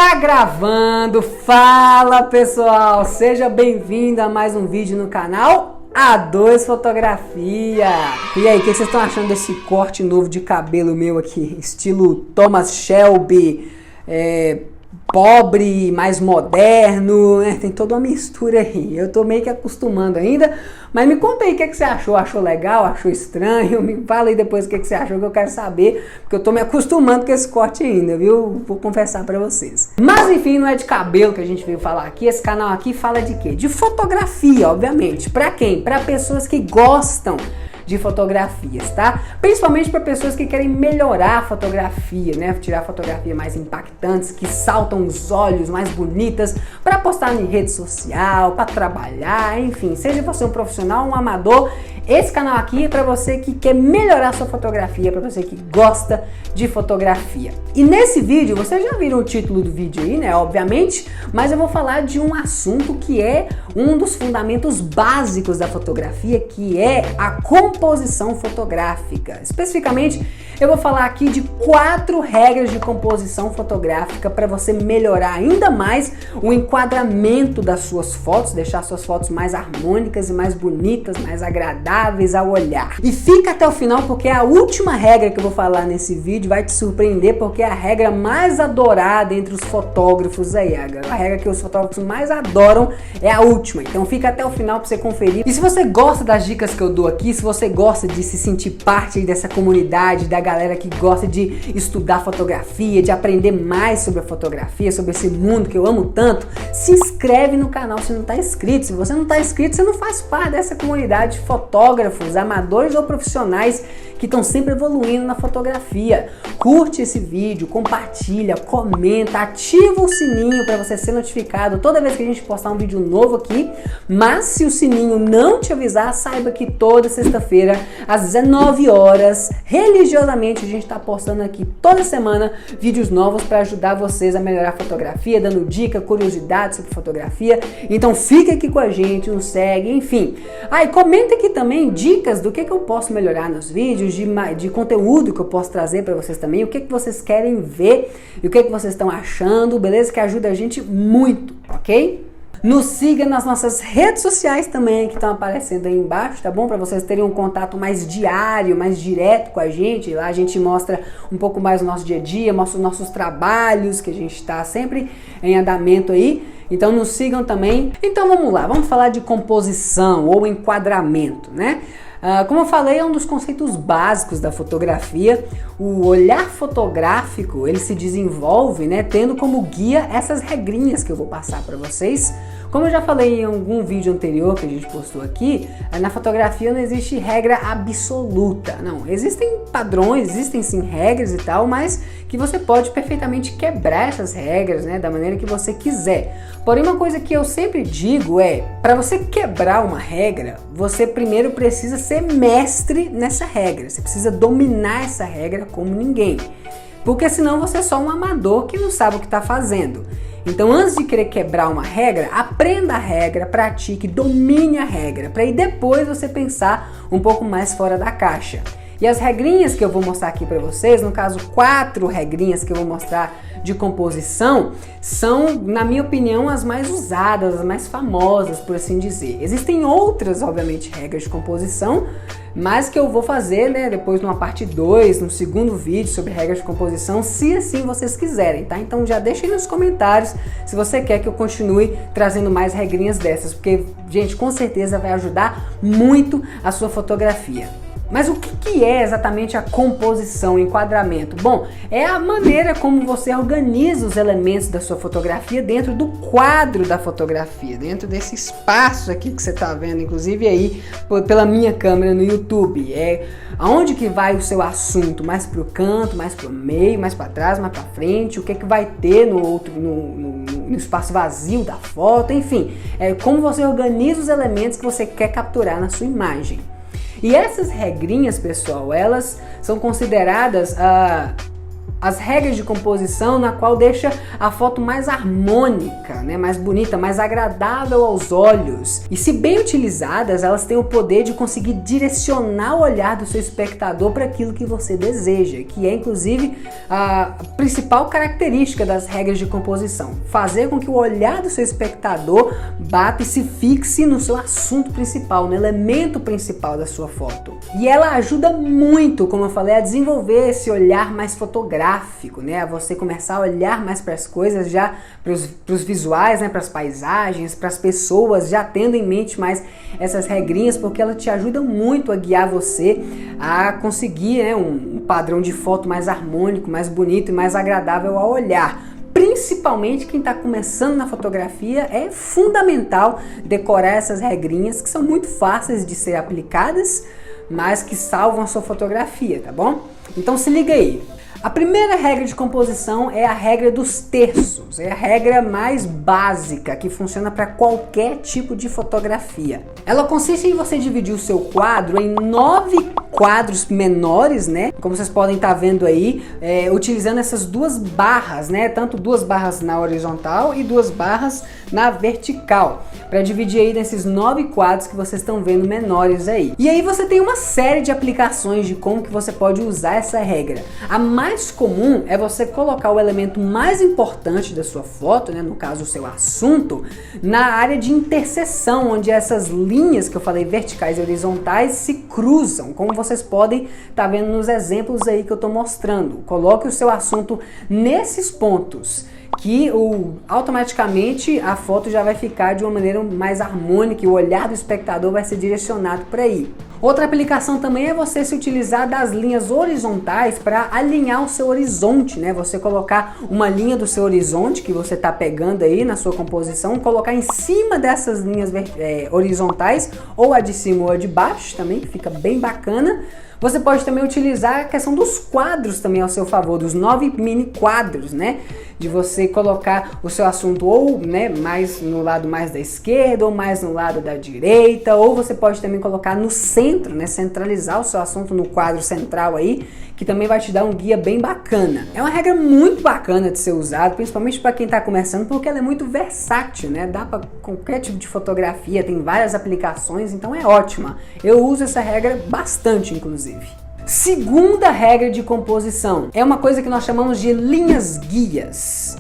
Tá gravando? Fala pessoal, seja bem-vindo a mais um vídeo no canal A2 Fotografia. E aí, o que vocês estão achando desse corte novo de cabelo meu aqui? Estilo Thomas Shelby, pobre, mais moderno, né? Tem toda uma mistura aí. Eu tô meio que acostumando ainda, mas me conta aí o que você achou. Achou legal? Achou estranho? Me fala aí depois o que você achou, que eu quero saber, porque eu tô me acostumando com esse corte ainda, viu? Vou confessar pra vocês. Mas enfim, não é de cabelo que a gente veio falar aqui. Esse canal aqui fala de quê? De fotografia, obviamente. Pra quem? Pra pessoas que gostam de fotografias, tá? Principalmente para pessoas que querem melhorar a fotografia, né? Tirar fotografias mais impactantes, que saltam os olhos, mais bonitas, para postar em rede social, para trabalhar, enfim, seja você um profissional, um amador, esse canal aqui é para você que quer melhorar a sua fotografia, para você que gosta de fotografia. E nesse vídeo, vocês já viram o título do vídeo aí, né? Obviamente, mas eu vou falar de um assunto que é um dos fundamentos básicos da fotografia, que é a composição fotográfica. Especificamente, eu vou falar aqui de 4 regras de composição fotográfica para você melhorar ainda mais o enquadramento das suas fotos, deixar suas fotos mais harmônicas e mais bonitas, mais agradáveis ao olhar. E fica até o final, porque a última regra que eu vou falar nesse vídeo vai te surpreender, porque é a regra mais adorada entre os fotógrafos aí. A regra que os fotógrafos mais adoram é a última. Então fica até o final para você conferir. E se você gosta das dicas que eu dou aqui, se você gosta de se sentir parte dessa comunidade, da galera que gosta de estudar fotografia, de aprender mais sobre a fotografia, sobre esse mundo que eu amo tanto, se inscreve no canal se não está inscrito. Se você não está inscrito, você não faz parte dessa comunidade de fotógrafos, amadores ou profissionais que estão sempre evoluindo na fotografia. Curte esse vídeo, compartilha, comenta, ativa o sininho para você ser notificado toda vez que a gente postar um vídeo novo aqui. Mas se o sininho não te avisar, saiba que toda sexta-feira às 19 horas, religiosamente, a gente está postando aqui toda semana vídeos novos para ajudar vocês a melhorar a fotografia, dando dica, curiosidades sobre fotografia. Então fica aqui com a gente, nos segue, enfim. E comenta aqui também dicas do que eu posso melhorar nos vídeos, de conteúdo que eu posso trazer para vocês também, o que vocês querem ver e o que vocês estão achando, beleza? Que ajuda a gente muito, ok? Nos siga nas nossas redes sociais também, que estão aparecendo aí embaixo, tá bom? Para vocês terem um contato mais diário, mais direto com a gente. Lá a gente mostra um pouco mais o nosso dia a dia, mostra os nossos trabalhos, que a gente está sempre em andamento aí. Então nos sigam também. Então vamos lá, vamos falar de composição ou enquadramento, né? Como eu falei, é um dos conceitos básicos da fotografia. O olhar fotográfico, ele se desenvolve, né, tendo como guia essas regrinhas que eu vou passar para vocês. Como eu já falei em algum vídeo anterior que a gente postou aqui, na fotografia não existe regra absoluta, não. Existem padrões, existem sim regras e tal, mas que você pode perfeitamente quebrar essas regras, né, da maneira que você quiser. Porém, uma coisa que eu sempre digo é, para você quebrar uma regra, você primeiro precisa ser mestre nessa regra, você precisa dominar essa regra como ninguém. Porque senão você é só um amador que não sabe o que está fazendo. Então, antes de querer quebrar uma regra, aprenda a regra, pratique, domine a regra, para aí depois você pensar um pouco mais fora da caixa. E as regrinhas que eu vou mostrar aqui para vocês, no caso 4 regrinhas que eu vou mostrar de composição, são, na minha opinião, as mais usadas, as mais famosas, por assim dizer. Existem outras, obviamente, regras de composição, mas que eu vou fazer, né, depois numa parte 2, no segundo vídeo sobre regras de composição, se assim vocês quiserem, tá? Então já deixa aí nos comentários se você quer que eu continue trazendo mais regrinhas dessas, porque, gente, com certeza vai ajudar muito a sua fotografia. Mas o que é exatamente a composição, enquadramento? Bom, é a maneira como você organiza os elementos da sua fotografia dentro do quadro da fotografia, dentro desse espaço aqui que você está vendo, inclusive aí pela minha câmera no YouTube. É aonde que vai o seu assunto, mais para o canto, mais para o meio, mais para trás, mais para frente, o que vai ter no espaço vazio da foto, enfim. É como você organiza os elementos que você quer capturar na sua imagem. E essas regrinhas, pessoal, elas são consideradas as regras de composição na qual deixa a foto mais harmônica, né, mais bonita, mais agradável aos olhos. E se bem utilizadas, elas têm o poder de conseguir direcionar o olhar do seu espectador para aquilo que você deseja, que é inclusive a principal característica das regras de composição, fazer com que o olhar do seu espectador bata e se fixe no seu assunto principal, no elemento principal da sua foto. E ela ajuda muito, como eu falei, a desenvolver esse olhar mais fotográfico, né? A você começar a olhar mais para as coisas, já para os visuais, né? Para as paisagens, para as pessoas, já tendo em mente mais essas regrinhas, porque ela te ajuda muito a guiar você a conseguir, né, um padrão de foto mais harmônico, mais bonito e mais agradável ao olhar. Principalmente quem está começando na fotografia, é fundamental decorar essas regrinhas que são muito fáceis de ser aplicadas, mas que salvam a sua fotografia, tá bom? Então se liga aí. A primeira regra de composição é a regra dos terços, é a regra mais básica que funciona para qualquer tipo de fotografia. Ela consiste em você dividir o seu quadro em 9 quadros menores, né? Como vocês podem estar vendo aí, utilizando essas duas barras, né? Tanto 2 barras na horizontal e 2 barras na vertical, para dividir aí nesses 9 quadros que vocês estão vendo menores aí. E aí você tem uma série de aplicações de como que você pode usar essa regra. A mais comum é você colocar o elemento mais importante da sua foto, né? No caso o seu assunto, na área de interseção, onde essas linhas que eu falei, verticais e horizontais, se cruzam, como vocês podem estar vendo nos exemplos aí que eu estou mostrando. Coloque o seu assunto nesses pontos, que automaticamente a foto já vai ficar de uma maneira mais harmônica e o olhar do espectador vai ser direcionado para aí. Outra aplicação também é você se utilizar das linhas horizontais para alinhar o seu horizonte, né? Você colocar uma linha do seu horizonte que você está pegando aí na sua composição, colocar em cima dessas linhas horizontais, ou a de cima ou a de baixo também, que fica bem bacana. Você pode também utilizar a questão dos quadros também ao seu favor, dos 9 mini quadros, né? De você colocar o seu assunto ou, né, mais no lado mais da esquerda ou mais no lado da direita, ou você pode também colocar no centro, né? Centralizar o seu assunto no quadro central aí, que também vai te dar um guia bem bacana. É uma regra muito bacana de ser usada, principalmente para quem está começando, porque ela é muito versátil, né? Dá para qualquer tipo de fotografia, tem várias aplicações, então é ótima. Eu uso essa regra bastante, inclusive. Segunda regra de composição é uma coisa que nós chamamos de linhas guias.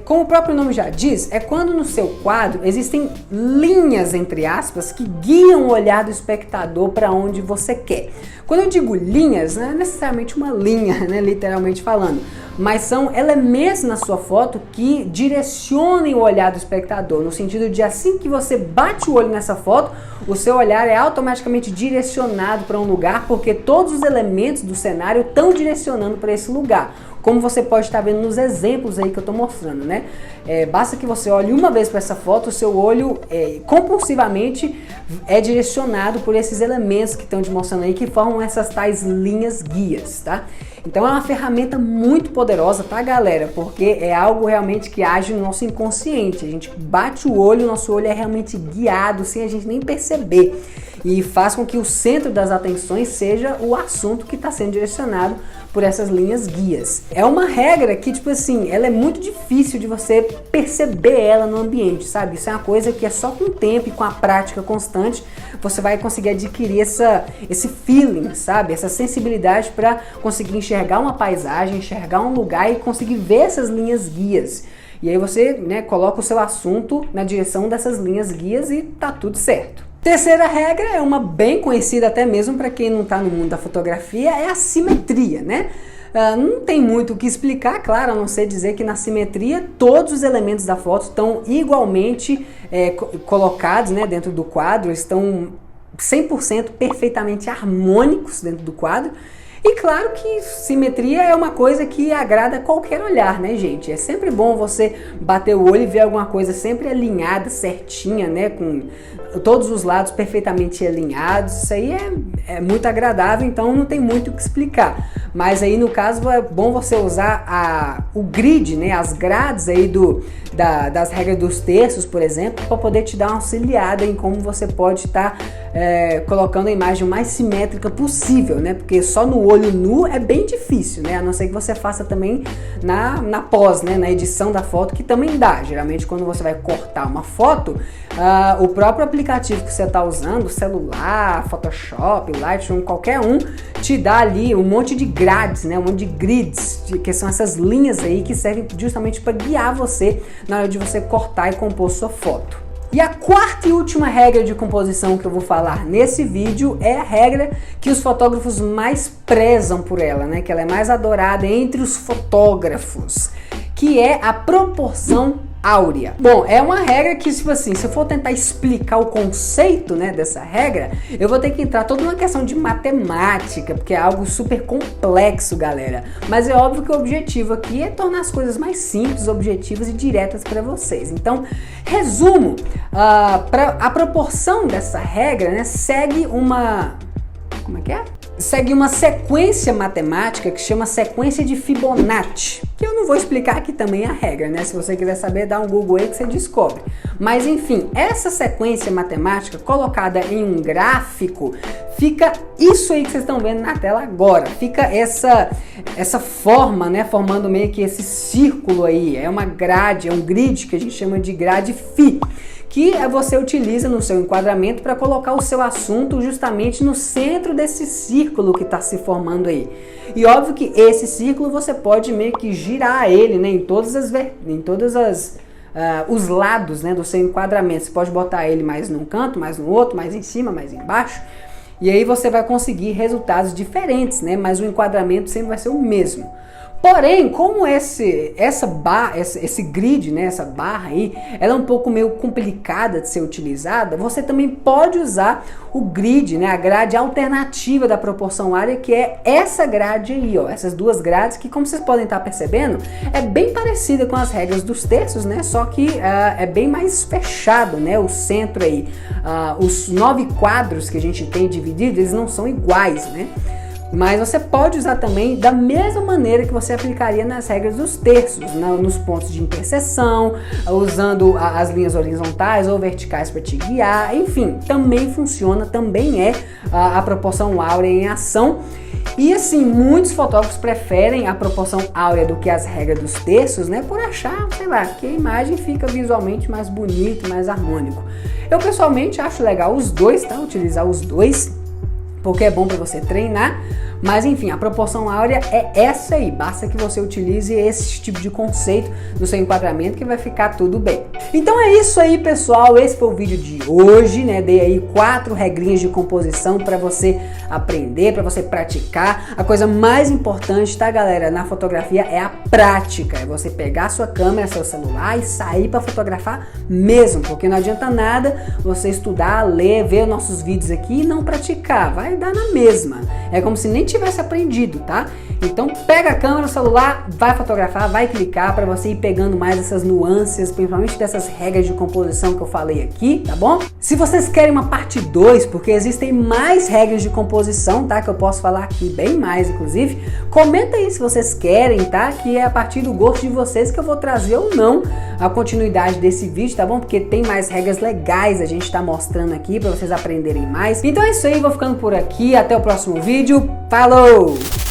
Como o próprio nome já diz, é quando no seu quadro existem linhas, entre aspas, que guiam o olhar do espectador para onde você quer. Quando eu digo linhas, não é necessariamente uma linha, né, literalmente falando, mas são elementos na sua foto que direcionem o olhar do espectador, no sentido de assim que você bate o olho nessa foto, o seu olhar é automaticamente direcionado para um lugar, porque todos os elementos do cenário estão direcionando para esse lugar. Como você pode estar vendo nos exemplos aí que eu estou mostrando, né? Basta que você olhe uma vez para essa foto, o seu olho compulsivamente é direcionado por esses elementos que estão te mostrando aí, que formam essas tais linhas guias, tá? Então é uma ferramenta muito poderosa, tá, galera? Porque é algo realmente que age no nosso inconsciente. A gente bate o olho, o nosso olho é realmente guiado sem a gente nem perceber. E faz com que o centro das atenções seja o assunto que está sendo direcionado por essas linhas guias. É uma regra que, tipo assim, ela é muito difícil de você perceber ela no ambiente, sabe? Isso é uma coisa que é só com o tempo e com a prática constante você vai conseguir adquirir esse feeling, sabe? Essa sensibilidade para conseguir enxergar uma paisagem, enxergar um lugar e conseguir ver essas linhas guias. E aí você, né, coloca o seu assunto na direção dessas linhas guias e tá tudo certo. Terceira regra é uma bem conhecida até mesmo para quem não está no mundo da fotografia, é a simetria, né? Não tem muito o que explicar, claro, a não ser dizer que na simetria todos os elementos da foto estão igualmente colocados, né, dentro do quadro, estão 100% perfeitamente harmônicos dentro do quadro. E claro que simetria é uma coisa que agrada qualquer olhar, né, gente? É sempre bom você bater o olho e ver alguma coisa sempre alinhada, certinha, né? Com todos os lados perfeitamente alinhados. Isso aí é muito agradável, então não tem muito o que explicar. Mas aí, no caso, é bom você usar o grid, né? As grades aí das regras dos terços, por exemplo, para poder te dar uma auxiliada em como você pode estar colocando a imagem mais simétrica possível, né? Porque só no olho olho nu é bem difícil, né? A não ser que você faça também na pós, né? Na edição da foto, que também dá. Geralmente quando você vai cortar uma foto, o próprio aplicativo que você está usando, celular, Photoshop, Lightroom, qualquer um, te dá ali um monte de grades, né? Um monte de grids, que são essas linhas aí que servem justamente para guiar você na hora de você cortar e compor sua foto. E a quarta e última regra de composição que eu vou falar nesse vídeo é a regra que os fotógrafos mais prezam por ela, né? Que ela é mais adorada entre os fotógrafos, que é a proporção áurea. Bom, é uma regra que, tipo assim, se eu for tentar explicar o conceito, né, dessa regra, eu vou ter que entrar toda uma questão de matemática, porque é algo super complexo, galera. Mas é óbvio que o objetivo aqui é tornar as coisas mais simples, objetivas e diretas para vocês. Então, resumo, a proporção dessa regra, né, segue uma... Como é que é? Segue uma sequência matemática que chama sequência de Fibonacci, que eu não vou explicar aqui também a regra, né? Se você quiser saber, dá um Google aí que você descobre. Mas enfim, essa sequência matemática colocada em um gráfico, fica isso aí que vocês estão vendo na tela agora. Fica essa forma, né? Formando meio que esse círculo aí. É uma grade, é um grid que a gente chama de grade Φ, que você utiliza no seu enquadramento para colocar o seu assunto justamente no centro desse círculo que está se formando aí. E óbvio que esse círculo você pode meio que girar ele, né, em todos os lados, né, do seu enquadramento. Você pode botar ele mais num canto, mais no outro, mais em cima, mais embaixo. E aí você vai conseguir resultados diferentes, né, mas o enquadramento sempre vai ser o mesmo. Porém, como esse grid, né, essa barra aí, ela é um pouco meio complicada de ser utilizada, você também pode usar o grid, né, a grade alternativa da proporção área, que é essa grade aí, ó, essas duas grades que, como vocês podem estar percebendo, é bem parecida com as regras dos terços, né, só que é bem mais fechado, né, o centro aí. Os 9 quadros que a gente tem divididos, eles não são iguais, né? Mas você pode usar também da mesma maneira que você aplicaria nas regras dos terços, nos pontos de interseção, usando as linhas horizontais ou verticais para te guiar, enfim, também funciona, também é a proporção áurea em ação. E assim, muitos fotógrafos preferem a proporção áurea do que as regras dos terços, né, por achar, sei lá, que a imagem fica visualmente mais bonita, mais harmônico. Eu pessoalmente acho legal os dois, tá? Utilizar os dois, porque é bom para você treinar, mas enfim, a proporção áurea é essa aí, basta que você utilize esse tipo de conceito no seu enquadramento que vai ficar tudo bem. Então é isso aí, pessoal, esse foi o vídeo de hoje, né? Dei aí 4 regrinhas de composição para você aprender, para você praticar. A coisa mais importante, tá, galera, na fotografia é a prática, é você pegar sua câmera, seu celular e sair para fotografar mesmo, porque não adianta nada você estudar, ler, ver nossos vídeos aqui e não praticar, vai dar na mesma. É como se nem tivesse aprendido, tá? Então pega a câmera, o celular, vai fotografar, vai clicar para você ir pegando mais essas nuances, principalmente dessas regras de composição que eu falei aqui, tá bom? Se vocês querem uma parte 2, porque existem mais regras de composição, tá? Que eu posso falar aqui bem mais, inclusive, comenta aí se vocês querem, tá? Que é a partir do gosto de vocês que eu vou trazer ou não a continuidade desse vídeo, tá bom? Porque tem mais regras legais a gente tá mostrando aqui para vocês aprenderem mais. Então é isso aí, vou ficando por aqui, até o próximo vídeo. Falou!